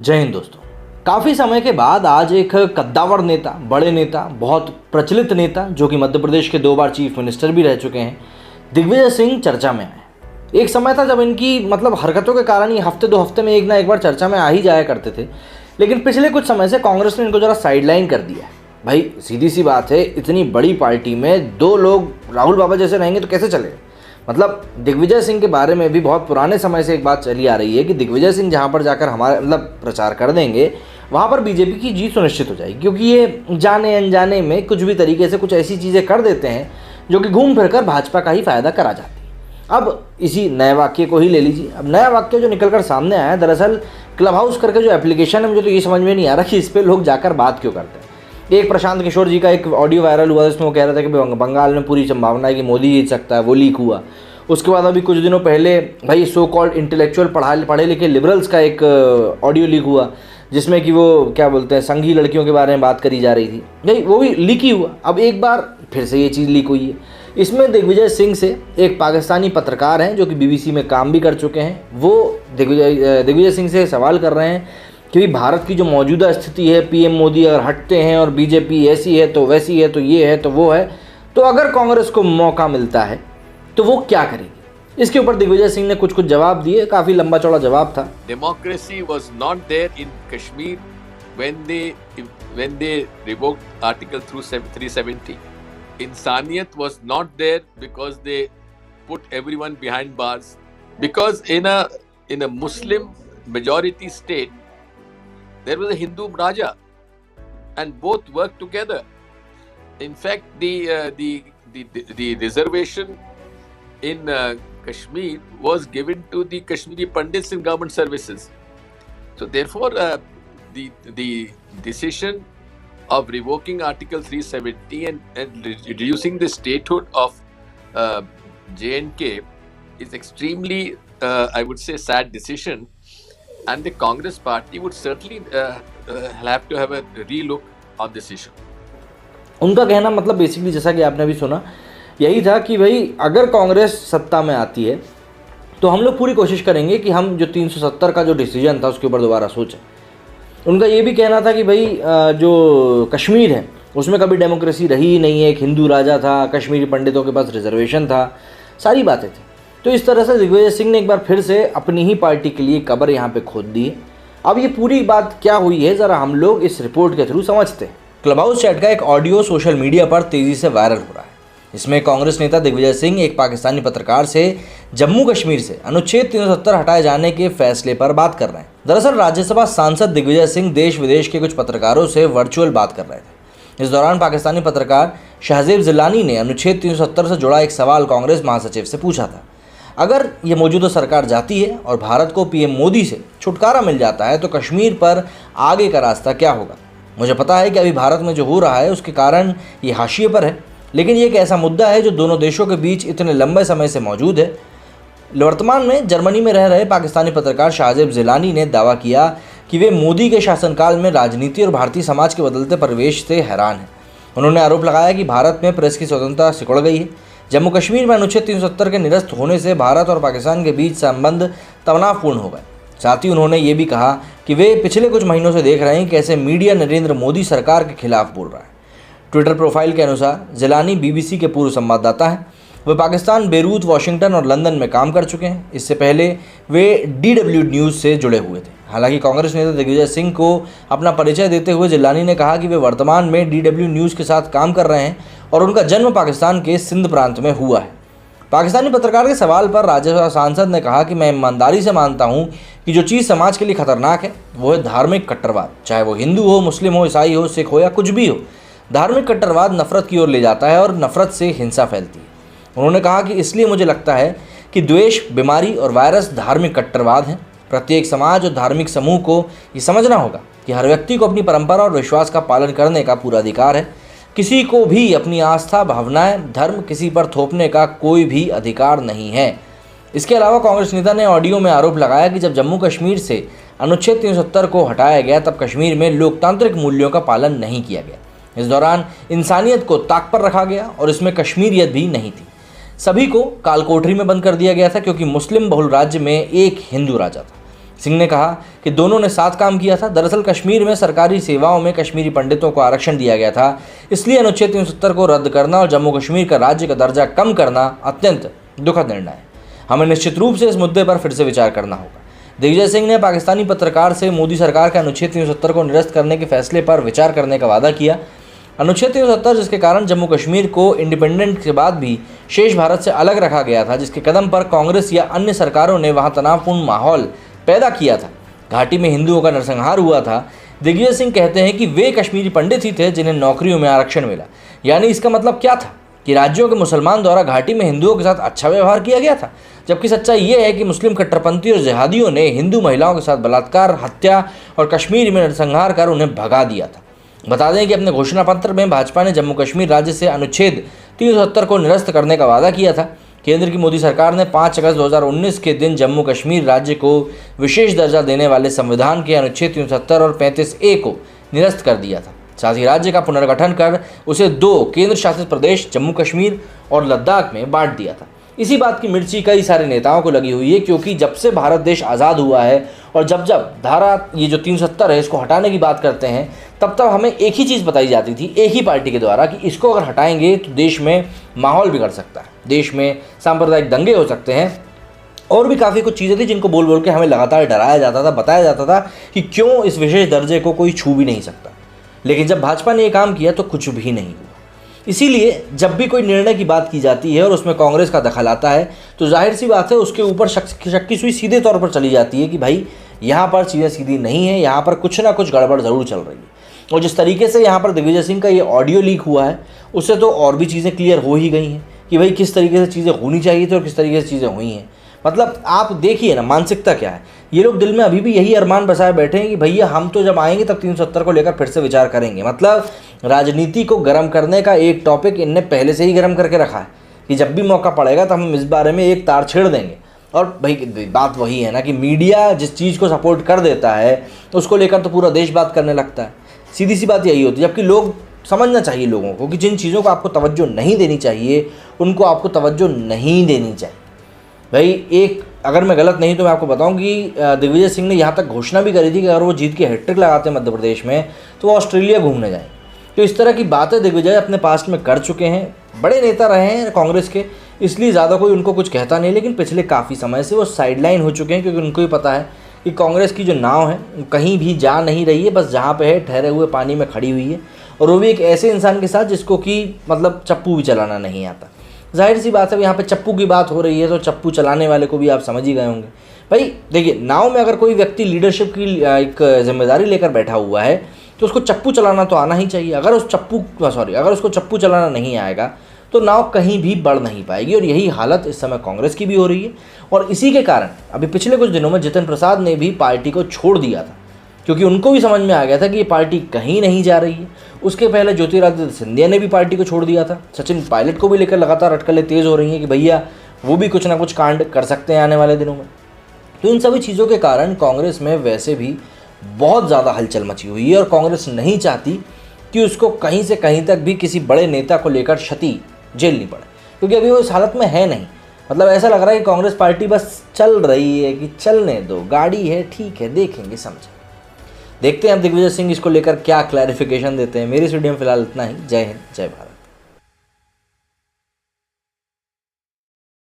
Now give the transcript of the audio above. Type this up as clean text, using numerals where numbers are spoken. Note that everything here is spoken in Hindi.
जय हिंद दोस्तों। काफ़ी समय के बाद आज एक कद्दावर नेता, बड़े नेता, बहुत प्रचलित नेता जो कि मध्य प्रदेश के 2 बार चीफ मिनिस्टर भी रह चुके हैं, दिग्विजय सिंह चर्चा में आए। एक समय था जब इनकी हरकतों के कारण ही हफ्ते 2 हफ्ते में एक ना एक बार चर्चा में आ ही जाया करते थे। लेकिन पिछले कुछ समय से कांग्रेस ने इनको ज़रा साइडलाइन कर दिया है। भाई सीधी सी बात है, इतनी बड़ी पार्टी में 2 लोग राहुल बाबा जैसे रहेंगे तो कैसे चलेगा। दिग्विजय सिंह के बारे में भी बहुत पुराने समय से एक बात चली आ रही है कि दिग्विजय सिंह जहाँ पर जाकर हमारा प्रचार कर देंगे वहाँ पर बीजेपी की जीत सुनिश्चित हो जाएगी, क्योंकि ये जाने अनजाने में कुछ भी तरीके से कुछ ऐसी चीज़ें कर देते हैं जो कि घूम फिर कर भाजपा का ही फायदा करा जाती है। अब इसी नए वाक्य को ही ले लीजिए। अब नया वाक्य जो निकल कर सामने आया है, दरअसल क्लब हाउस करके जो एप्लीकेशन है, मुझे तो ये समझ में नहीं आ रहा कि इस पर लोग जाकर बात क्यों करते हैं। एक प्रशांत किशोर जी का एक ऑडियो वायरल हुआ जिसमें वो कह रहा था कि बंगाल में पूरी संभावना है कि मोदी जीत सकता है, वो लीक हुआ। उसके बाद अभी कुछ दिनों पहले भाई सो कॉल्ड इंटेलेक्चुअल पढ़े लिखे लिबरल्स का एक ऑडियो लीक हुआ जिसमें कि वो क्या बोलते हैं, संघी लड़कियों के बारे में बात करी जा रही थी। भाई वो भी लीक ही हुआ। अब एक बार फिर से ये चीज़ लीक हुई है। इसमें दिग्विजय सिंह से एक पाकिस्तानी पत्रकार हैं जो कि बीबीसी में काम भी कर चुके हैं, वो दिग्विजय सिंह से सवाल कर रहे हैं कि भारत की जो मौजूदा स्थिति है, पीएम मोदी अगर हटते हैं और बीजेपी ऐसी है तो वैसी है, तो ये है तो वो है, तो अगर कांग्रेस को मौका मिलता है तो वो क्या करेगी। इसके ऊपर दिग्विजय सिंह ने कुछ जवाब दिए। काफी लंबा चौड़ा जवाब था। Democracy was not there in Kashmir when they revoked Article 370. Insaniyat was not there because they put everyone behind bars. Because in a Muslim majority state, there was a Hindu Raja, and both worked together. In fact, the reservation in Kashmir was given to the Kashmiri Pandits in government services. So therefore, the decision of revoking Article 370 and reducing the statehood of J&K is extremely, I would say, sad decision. And the Congress party would certainly have to have a relook on this issue. उनका कहना बेसिकली जैसा कि आपने अभी सुना यही था कि भाई अगर कांग्रेस सत्ता में आती है तो हम लोग पूरी कोशिश करेंगे कि हम जो 370 का जो डिसीजन था उसके ऊपर दोबारा सोचें। उनका ये भी कहना था कि भाई जो कश्मीर है उसमें कभी डेमोक्रेसी रही ही नहीं है, एक हिंदू राजा था, कश्मीरी पंडितों के पास रिजर्वेशन था, सारी बातें थी। तो इस तरह से दिग्विजय सिंह ने एक बार फिर से अपनी ही पार्टी के लिए कब्र यहाँ पर खोद दी है। अब ये पूरी बात क्या हुई है ज़रा हम लोग इस रिपोर्ट के थ्रू समझते हैं। क्लब हाउस चैट का एक ऑडियो सोशल मीडिया पर तेज़ी से वायरल हो रहा है। इसमें कांग्रेस नेता दिग्विजय सिंह एक पाकिस्तानी पत्रकार से जम्मू कश्मीर से अनुच्छेद 370 हटाए जाने के फैसले पर बात कर रहे हैं। दरअसल राज्यसभा सांसद दिग्विजय सिंह देश विदेश के कुछ पत्रकारों से वर्चुअल बात कर रहे थे। इस दौरान पाकिस्तानी पत्रकार शहजेब जिलानी ने अनुच्छेद 370 से जुड़ा एक सवाल कांग्रेस महासचिव से पूछा था। अगर ये मौजूदा सरकार जाती है और भारत को पीएम मोदी से छुटकारा मिल जाता है तो कश्मीर पर आगे का रास्ता क्या होगा। मुझे पता है कि अभी भारत में जो हो रहा है उसके कारण ये हाशिए पर है, लेकिन ये एक ऐसा मुद्दा है जो दोनों देशों के बीच इतने लंबे समय से मौजूद है। वर्तमान में जर्मनी में रह रहे पाकिस्तानी पत्रकार शाहजेब जिलानी ने दावा किया कि वे मोदी के शासनकाल में राजनीति और भारतीय समाज के बदलते परिवेश से हैरान हैं। उन्होंने आरोप लगाया कि भारत में प्रेस की स्वतंत्रता सिकुड़ गई है। जम्मू कश्मीर में अनुच्छेद 370 के निरस्त होने से भारत और पाकिस्तान के बीच संबंध तनावपूर्ण हो गए। साथ ही उन्होंने ये भी कहा कि वे पिछले कुछ महीनों से देख रहे हैं कि कैसे मीडिया नरेंद्र मोदी सरकार के खिलाफ बोल रहा है। ट्विटर प्रोफाइल के अनुसार जिलानी बीबीसी के पूर्व संवाददाता हैं। वे पाकिस्तान, बेरूत, वाशिंगटन और लंदन में काम कर चुके हैं। इससे पहले वे DW न्यूज़ से जुड़े हुए थे। हालांकि कांग्रेस नेता दिग्विजय सिंह को अपना परिचय देते हुए जिलानी ने कहा कि वे वर्तमान में DW न्यूज़ के साथ काम कर रहे हैं और उनका जन्म पाकिस्तान के सिंध प्रांत में हुआ है। पाकिस्तानी पत्रकार के सवाल पर राज्यसभा सांसद ने कहा कि मैं ईमानदारी से मानता हूं कि जो चीज़ समाज के लिए खतरनाक है वो है धार्मिक कट्टरवाद, चाहे वो हिंदू हो, मुस्लिम हो, ईसाई हो, सिख हो या कुछ भी हो। धार्मिक कट्टरवाद नफरत की ओर ले जाता है और नफरत से हिंसा फैलती है। उन्होंने कहा कि इसलिए मुझे लगता है कि द्वेष, बीमारी और वायरस धार्मिक कट्टरवाद हैं। प्रत्येक समाज और धार्मिक समूह को ये समझना होगा कि हर व्यक्ति को अपनी परंपरा और विश्वास का पालन करने का पूरा अधिकार है। किसी को भी अपनी आस्था, भावनाएं, धर्म किसी पर थोपने का कोई भी अधिकार नहीं है। इसके अलावा कांग्रेस नेता ने ऑडियो में आरोप लगाया कि जब जम्मू कश्मीर से अनुच्छेद 370 को हटाया गया तब कश्मीर में लोकतांत्रिक मूल्यों का पालन नहीं किया गया। इस दौरान इंसानियत को ताक पर रखा गया और इसमें कश्मीरियत भी नहीं थी। सभी को कालकोठरी में बंद कर दिया गया था क्योंकि मुस्लिम बहुल राज्य में एक हिंदू राजा था। सिंह ने कहा कि दोनों ने साथ काम किया था। दरअसल कश्मीर में सरकारी सेवाओं में कश्मीरी पंडितों को आरक्षण दिया गया था, इसलिए अनुच्छेद 370 को रद्द करना और जम्मू कश्मीर का राज्य का दर्जा कम करना अत्यंत दुखद निर्णय है। हमें निश्चित रूप से इस मुद्दे पर फिर से विचार करना होगा। दिग्विजय सिंह ने पाकिस्तानी पत्रकार से मोदी सरकार के अनुच्छेद 370 को निरस्त करने के फैसले पर विचार करने का वादा किया। अनुच्छेद 370 जिसके कारण जम्मू कश्मीर को इंडिपेंडेंट के बाद भी शेष भारत से अलग रखा गया था, जिसके कदम पर कांग्रेस या अन्य सरकारों ने वहां तनावपूर्ण माहौल पैदा किया था, घाटी में हिंदुओं का नरसंहार हुआ था। दिग्विजय सिंह कहते हैं कि वे कश्मीरी पंडित ही थे जिन्हें नौकरियों में आरक्षण मिला। यानी इसका मतलब क्या था कि राज्यों के मुसलमान द्वारा घाटी में हिंदुओं के साथ अच्छा व्यवहार किया गया था, जबकि सच्चाई ये है कि मुस्लिम कट्टरपंथी और जिहादियों ने हिंदू महिलाओं के साथ बलात्कार, हत्या और कश्मीर में नरसंहार कर उन्हें भगा दिया था। बता दें कि अपने घोषणा पत्र में भाजपा ने जम्मू कश्मीर राज्य से अनुच्छेद 370 को निरस्त करने का वादा किया था। केंद्र की मोदी सरकार ने 5 अगस्त 2019 के दिन जम्मू कश्मीर राज्य को विशेष दर्जा देने वाले संविधान के अनुच्छेद 370 और 35A को निरस्त कर दिया था। साथ ही राज्य का पुनर्गठन कर उसे 2 केंद्र शासित प्रदेश जम्मू कश्मीर और लद्दाख में बांट दिया था। इसी बात की मिर्ची कई सारे नेताओं को लगी हुई है, क्योंकि जब से भारत देश आज़ाद हुआ है और जब जब धारा ये जो 370 है इसको हटाने की बात करते हैं, तब हमें एक ही चीज़ बताई जाती थी एक ही पार्टी के द्वारा कि इसको अगर हटाएंगे तो देश में माहौल बिगड़ सकता है, देश में सांप्रदायिक दंगे हो सकते हैं, और भी काफ़ी कुछ चीज़ें थी जिनको बोल बोल के हमें लगातार डराया जाता था, बताया जाता था कि क्यों इस विशेष दर्जे को कोई छू भी नहीं सकता। लेकिन जब भाजपा ने ये काम किया तो कुछ भी नहीं हुआ। इसीलिए जब भी कोई निर्णय की बात की जाती है और उसमें कांग्रेस का दखल आता है तो जाहिर सी बात है उसके ऊपर शक की सुई सीधे तौर पर चली जाती है कि भाई यहाँ पर चीज़ें सीधी नहीं है, यहाँ पर कुछ ना कुछ गड़बड़ ज़रूर चल रही है। और जिस तरीके से यहाँ पर दिग्विजय सिंह का ये ऑडियो लीक हुआ है उससे तो और भी चीज़ें क्लियर हो ही गई हैं कि भाई किस तरीके से चीज़ें होनी चाहिए थी और किस तरीके से चीज़ें हुई हैं। मतलब आप देखिए ना मानसिकता क्या है। ये लोग दिल में अभी भी यही अरमान बसाए बैठे हैं कि भैया हम तो जब आएंगे तब 370 को लेकर फिर से विचार करेंगे। मतलब राजनीति को गर्म करने का एक टॉपिक इनने पहले से ही गर्म करके रखा है कि जब भी मौका पड़ेगा तो हम इस बारे में एक तार छेड़ देंगे। और भाई बात वही है ना कि मीडिया जिस चीज़ को सपोर्ट कर देता है उसको लेकर तो पूरा देश बात करने लगता है। सीधी सी बात यही होती है। जबकि लोग समझना चाहिए लोगों को कि जिन चीज़ों को आपको तवज्जो नहीं देनी चाहिए उनको आपको तवज्जो नहीं देनी चाहिए। भाई एक अगर मैं गलत नहीं तो मैं आपको बताऊं कि दिग्विजय सिंह ने यहाँ तक घोषणा भी करी थी कि अगर वो जीत के हैट्रिक लगाते हैं मध्य प्रदेश में तो वो ऑस्ट्रेलिया घूमने जाएं। तो इस तरह की बातें दिग्विजय अपने पास्ट में कर चुके हैं, बड़े नेता रहे हैं कांग्रेस के, इसलिए ज़्यादा कोई उनको कुछ कहता नहीं। लेकिन पिछले काफ़ी समय से वो साइडलाइन हो चुके हैं क्योंकि उनको भी पता है कि कांग्रेस की जो नाव है कहीं भी जा नहीं रही है, बस जहाँ पे है ठहरे हुए पानी में खड़ी हुई है, और वो भी एक ऐसे इंसान के साथ जिसको कि मतलब चप्पू भी चलाना नहीं आता। जाहिर सी बात है यहाँ पे चप्पू की बात हो रही है तो चप्पू चलाने वाले को भी आप समझ ही गए होंगे। भाई देखिए नाव में अगर कोई व्यक्ति लीडरशिप की एक जिम्मेदारी लेकर बैठा हुआ है तो उसको चप्पू चलाना तो आना ही चाहिए। अगर उसको चप्पू चलाना नहीं आएगा तो नाव कहीं भी बढ़ नहीं पाएगी। और यही हालत इस समय कांग्रेस की भी हो रही है। और इसी के कारण अभी पिछले कुछ दिनों में जितिन प्रसाद ने भी पार्टी को छोड़ दिया था क्योंकि उनको भी समझ में आ गया था कि ये पार्टी कहीं नहीं जा रही है। उसके पहले ज्योतिरादित्य सिंधिया ने भी पार्टी को छोड़ दिया था। सचिन पायलट को भी लेकर लगातार अटकलें तेज़ हो रही हैं कि भैया वो भी कुछ ना कुछ कांड कर सकते हैं आने वाले दिनों में। तो इन सभी चीज़ों के कारण कांग्रेस में वैसे भी बहुत ज़्यादा हलचल मची हुई है और कांग्रेस नहीं चाहती कि उसको कहीं से कहीं तक भी किसी बड़े नेता को लेकर क्षति झेलनी पड़े, क्योंकि अभी वो इस हालत में है नहीं। मतलब ऐसा लग रहा है कि कांग्रेस पार्टी बस चल रही है कि चलने दो, गाड़ी है ठीक है, देखेंगे समझेंगे। देखते हैं अब दिग्विजय सिंह इसको लेकर क्या क्लैरिफिकेशन देते हैं। मेरी इस वीडियो में फिलहाल इतना ही। जय हिंद, जय भारत।